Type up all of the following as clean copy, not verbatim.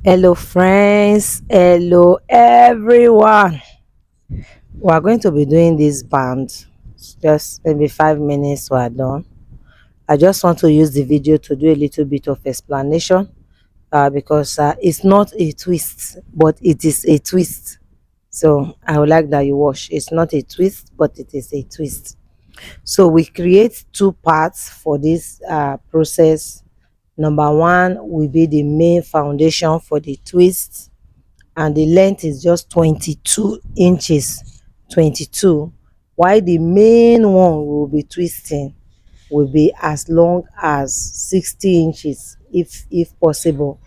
Hello, friends. Hello, everyone. We are going to be doing this band. Just maybe 5 minutes. We are done. I just want to use the video to do a little bit of explanation because it's not a twist, but it is a twist. So I would like that you watch. It's not a twist, but it is a twist. So we create two parts for this process. Number one will be the main foundation for the twist, and the length is just 22 inches. 22, while the main one will be twisting will be as long as 60 inches if possible,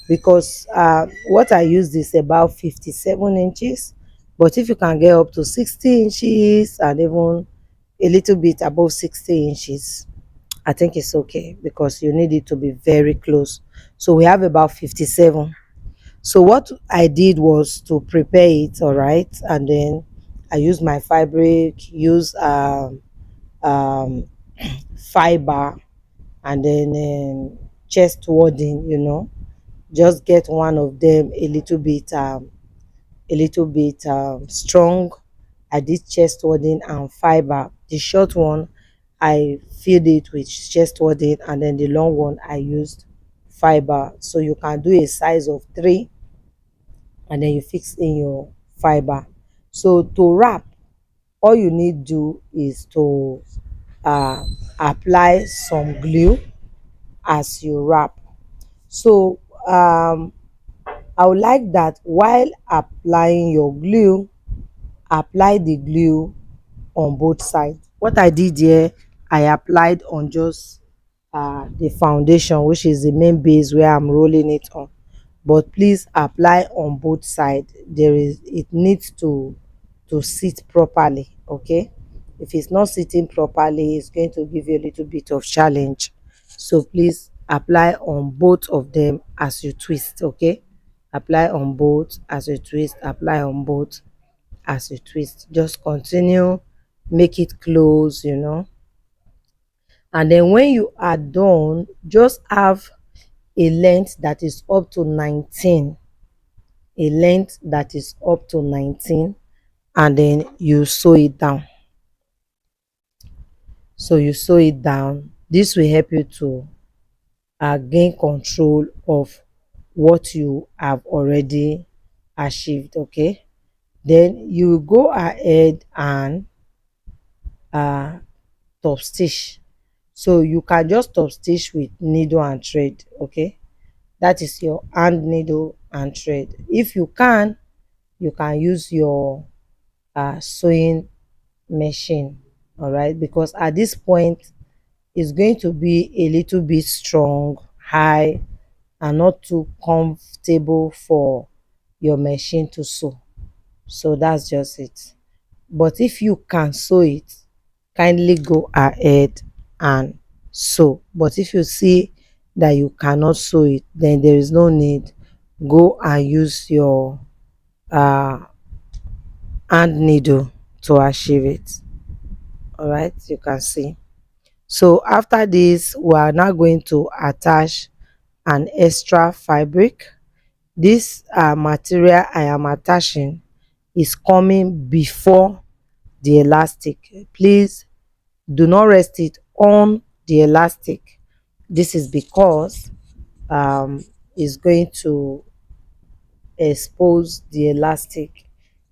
because what I used is about 57 inches, but if you can get up to 60 inches and even a little bit above 60 inches, I think it's okay, because you need it to be very close. So we have about 57. So what I did was to prepare it, all right, and then I use my fabric, use um, fiber, and then chest wording. Just get one of them a little bit strong. I did chest wording and fiber. The short one, I filled it with chest wording, and then the long one I used fiber. So you can do a size of 3, and then you fix in your fiber. So to wrap, all you need do is to uh, apply some glue as you wrap. So I would like that while applying your glue, apply the glue on both sides. What I did here, I applied on just the foundation, which is the main base where I'm rolling it on. But please apply on both sides. It needs to sit properly. Okay, if it's not sitting properly, it's going to give you a little bit of challenge. So please apply on both of them as you twist. Okay, apply on both as you twist, apply on both as you twist. Just continue, make it close, and then when you are done, just have a length that is up to 19, a length that is up to 19, and then you sew it down. So you sew it down. This will help you to gain control of what you have already achieved. Okay, then you go ahead and uh, top stitch. So you can just top stitch with needle and thread. Okay, that is your hand needle and thread. If you can, you can use your sewing machine, all right, because at this point it's going to be a little bit strong, high, and not too comfortable for your machine to sew. So that's just it. But if you can sew it, kindly go ahead and sew. But if you see that you cannot sew it, then there is no need. Go and use your uh hand needle to achieve it. All right, you can see. So after this, we are now going to attach an extra fabric. This material I am attaching is coming before the elastic. Please do not rest it on the elastic. This is because it's going to expose the elastic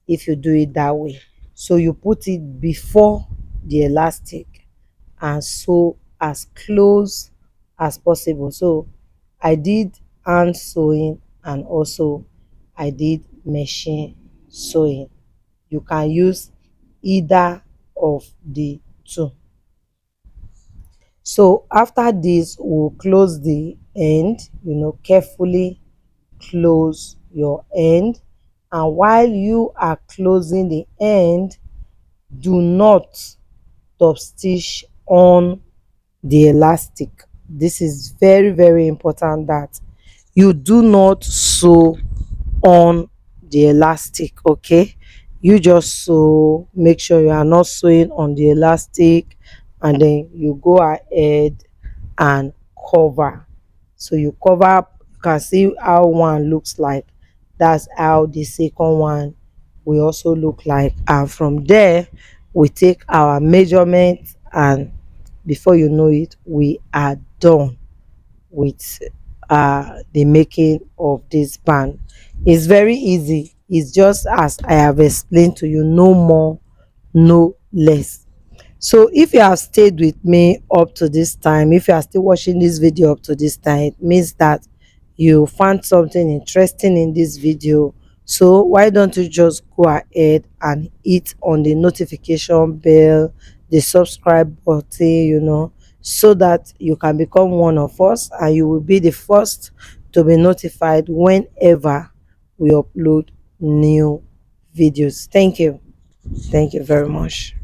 if you do it that way. So you put it before the elastic and sew as close as possible. So I did hand sewing, and also I did machine sewing. You can use either of the two. So after this, we'll close the end, carefully close your end. And while you are closing the end, do not top stitch on the elastic. This is very, very important that you do not sew on the elastic. Okay, you just sew, make sure you are not sewing on the elastic, and then you go ahead and cover. So you cover can see how one looks like, that's how the second one will also look like. And from there we take our measurement, and before you know it, we are done with the making of this band. It's very easy. It's just as I have explained to you, no more, no less. So if you have stayed with me up to this time, if you are still watching this video up to this time, it means that you found something interesting in this video. So why don't you just go ahead and hit on the notification bell, the subscribe button, so that you can become one of us and you will be the first to be notified whenever we upload new videos. Thank you very much.